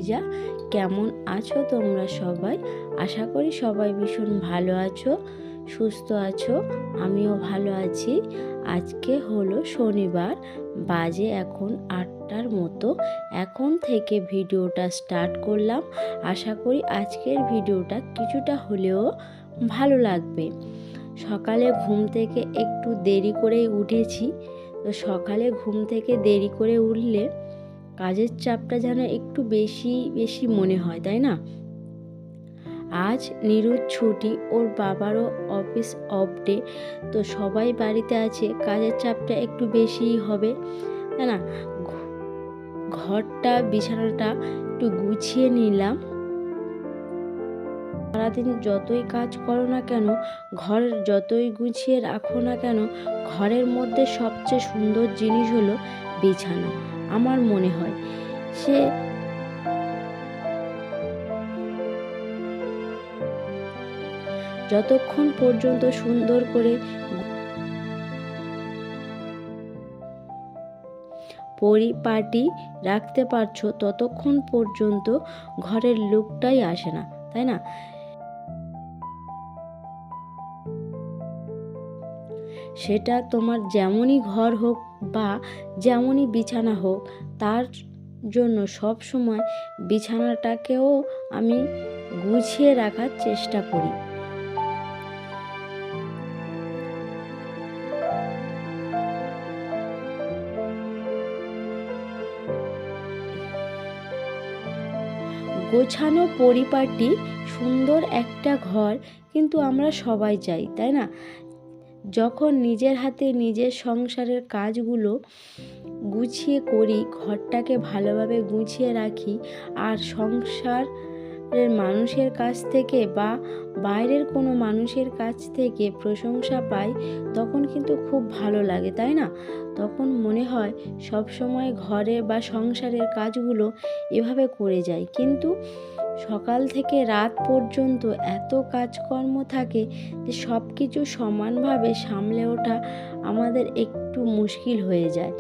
লিজা। কেমন আছো তোমরা সবাই? আশা করি সবাই ভীষণ ভালো আছো, সুস্থ আছো। আমিও ভালো আছি। আজকে হলো শনিবার, বাজে এখন 8টার মতো। এখন থেকে ভিডিওটা স্টার্ট করলাম। আশা করি আজকের ভিডিওটা কিছুটা হলেও ভালো লাগবে। সকালে ঘুম থেকে একটু দেরি করেই উঠেছি। তো সকালে ঘুম থেকে দেরি করে উঠলে কাজের চাপটা যেন একটু বেশি বেশি মনে হয়, তাই না? আজ নিরুর ছুটি, ওর বাবারও অফিস অফ ডে, তো সবাই বাড়িতে আছে, কাজের চাপটা একটু বেশিই হবে, তাই না? ঘরটা বিছানাটা একটু গুছিয়ে নিলাম। সারাদিন যতই কাজ করো না কেন, ঘর যতই গুছিয়ে রাখো না কেন, ঘরের মধ্যে সবচেয়ে সুন্দর জিনিস হলো বিছানা। আমার মনে হয় সে যতক্ষণ পর্যন্ত সুন্দর করে পরিপাটি রাখতে পারছো, ততক্ষণ পর্যন্ত ঘরের লুকটাই আসে না, তাই না? সেটা তোমার যেমনই ঘর হোক বা যেমনই বিছানা হোক, তার জন্য সব সময় বিছানাটাকেও আমি গুছিয়ে রাখার চেষ্টা করি। গোছানো পরিপাটি সুন্দর একটা ঘর কিন্তু আমরা সবাই চাই, তাই না? যখন নিজের হাতে নিজের সংসারের কাজগুলো গুছিয়ে করি, ঘরটাকে ভালোভাবে গুছিয়ে রাখি, আর সংসারের মানুষের কাছ থেকে বা বাইরের কোনো মানুষের কাছ থেকে প্রশংসা পাই, তখন কিন্তু খুব ভালো লাগে, তাই না? তখন মনে হয় সব সময় ঘরে বা সংসারের কাজগুলো এভাবে করে যাই, কিন্তু সকাল থেকে রাত পর্যন্ত এত কাজকর্ম থাকে যে সব কিছু সমানভাবে সামলে ওঠা আমাদের একটু মুশকিল হয়ে যায়।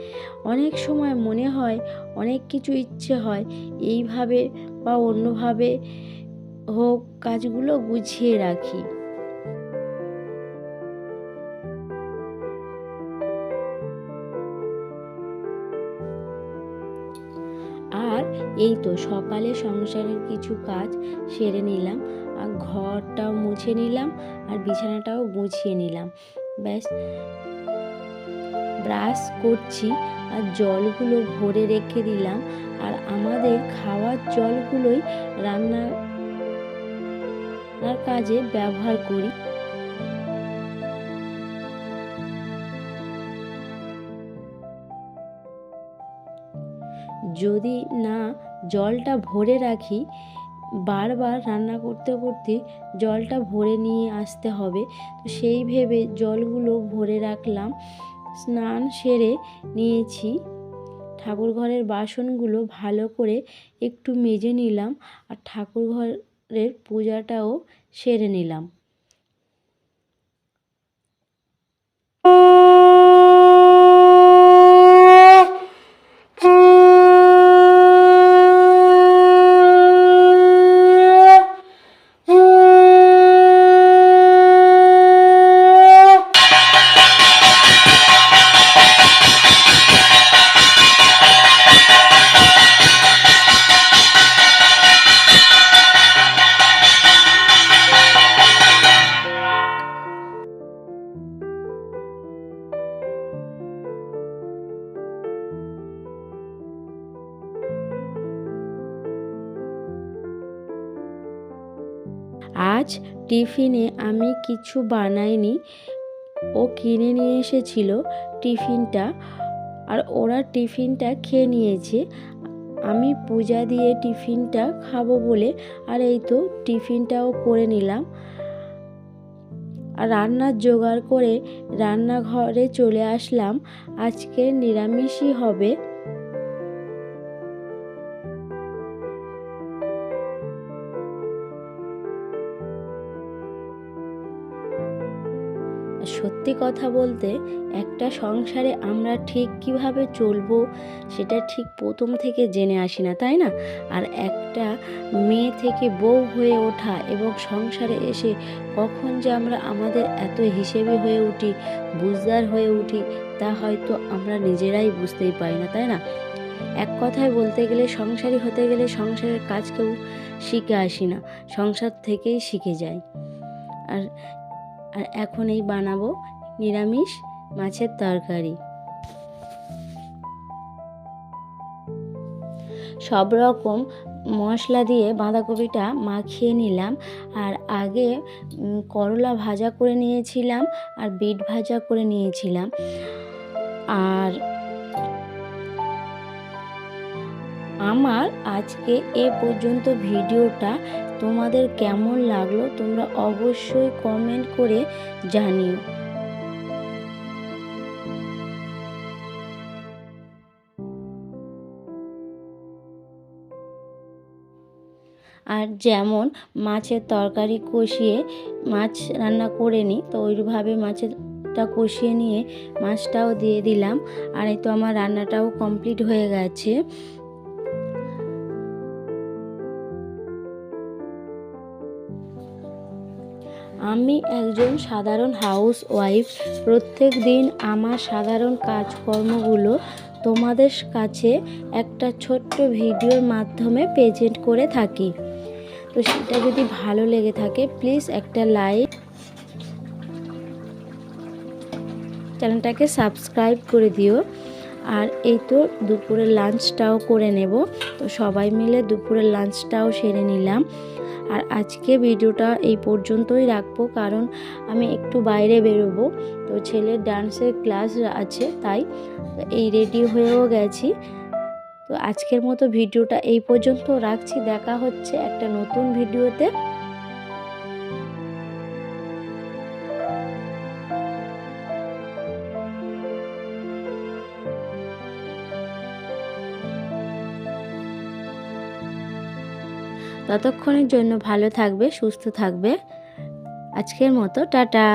অনেক সময় মনে হয়, অনেক কিছু ইচ্ছে হয় এইভাবে বা অন্যভাবে হোক কাজগুলো গুছিয়ে রাখি। আর এই তো সকালে সংসারের কিছু কাজ সেরে নিলাম, আর ঘরটাও মুছে নিলাম, আর বিছানাটাও গুছিয়ে নিলাম। ব্যাস, ব্রাশ করছি আর জলগুলো ভরে রেখে দিলাম। আর আমাদের খাওয়ার জলগুলোই রান্নার কাজে ব্যবহার করি। যদি না জলটা ভরে রাখি, বারবার রান্না করতে করতে জলটা ভরে নিয়ে আসতে হবে, তো সেই ভেবে জলগুলো ভরে রাখলাম। স্নান সেরে নিয়েছি, ঠাকুর ঘরের বাসনগুলো ভালো করে একটু মেজে নিলাম, আর ঠাকুর ঘরের পূজাটাও সেরে নিলাম। আজ টিফিনে আমি কিছু বানাইনি, ও কিনে নিয়ে এসেছিল টিফিনটা, আর ওরা টিফিনটা খেয়ে নিয়েছে। আমি পূজা দিয়ে টিফিনটা খাবো বলে আর এই তো টিফিনটাও করে নিলাম, আর রান্নার জোগাড় করে রান্নাঘরে চলে আসলাম। আজকে নিরামিষই হবে। সত্যি কথা বলতে একটা সংসারে আমরা ঠিক কিভাবে চলবো সেটা ঠিক প্রথম থেকে জেনে আসি না, তাই না? আর একটা মেয়ে থেকে বউ হয়ে ওঠা এবং সংসারে এসে কখন যে আমরা আমাদের এত হিসেবি হয়ে উঠি, বুঝদার হয়ে উঠি, তা হয়তো আমরা নিজেরাই বুঝতেই পারি না, তাই না? এক কথায় বলতে গেলে সংসারী হতে গেলে সংসারের কাজ কেউ শিখে আসি না, সংসার থেকেই শিখে যায়। আর আর এখন এই বানাবো নিরামিষ মাছের তরকারি। সব রকম মশলা দিয়ে বাঁধাকপিটা মাখিয়ে নিলাম। আর আগে করলা ভাজা করে নিয়েছিলাম আর বিট ভাজা করে নিয়েছিলাম। আর আমার আজকে এ পর্যন্ত ভিডিওটা তোমাদের কেমন লাগলো তোমরা অবশ্যই কমেন্ট করে জানিও। আর যেমন মাছের তরকারি কষিয়ে মাছ রান্না করে নিই, তো ওইভাবে মাছেরটা কষিয়ে নিয়ে মাছটাও দিয়ে দিলাম। আর এই তো আমার রান্নাটাও কমপ্লিট হয়ে গেছে। আমি একজন সাধারণ হাউস ওয়াইফ। প্রত্যেক দিন আমার সাধারণ কাজকর্মগুলো তোমাদের কাছে একটা ছোট্ট ভিডিওর মাধ্যমে প্রেজেন্ট করে থাকি। তো সেটা যদি ভালো লেগে থাকে প্লিজ একটা লাইক, চ্যানেলটাকে সাবস্ক্রাইব করে দিও। আর এই তো দুপুরের লাঞ্চটাও করে নেব। তো সবাই মিলে দুপুরের লাঞ্চটাও সেরে নিলাম। আর আজকে ভিডিওটা এই পর্যন্তই রাখবো, কারণ আমি একটু বাইরে বেরোবো। তো ছেলের ডান্সের ক্লাস আছে, তাই এই রেডি হয়েও গেছি। তো আজকের মতো ভিডিওটা এই পর্যন্ত রাখছি। দেখা হচ্ছে একটা নতুন ভিডিওতে। ততক্ষণের জন্য ভালো থাকবে, সুস্থ থাকবে। আজকের মতো টাটা।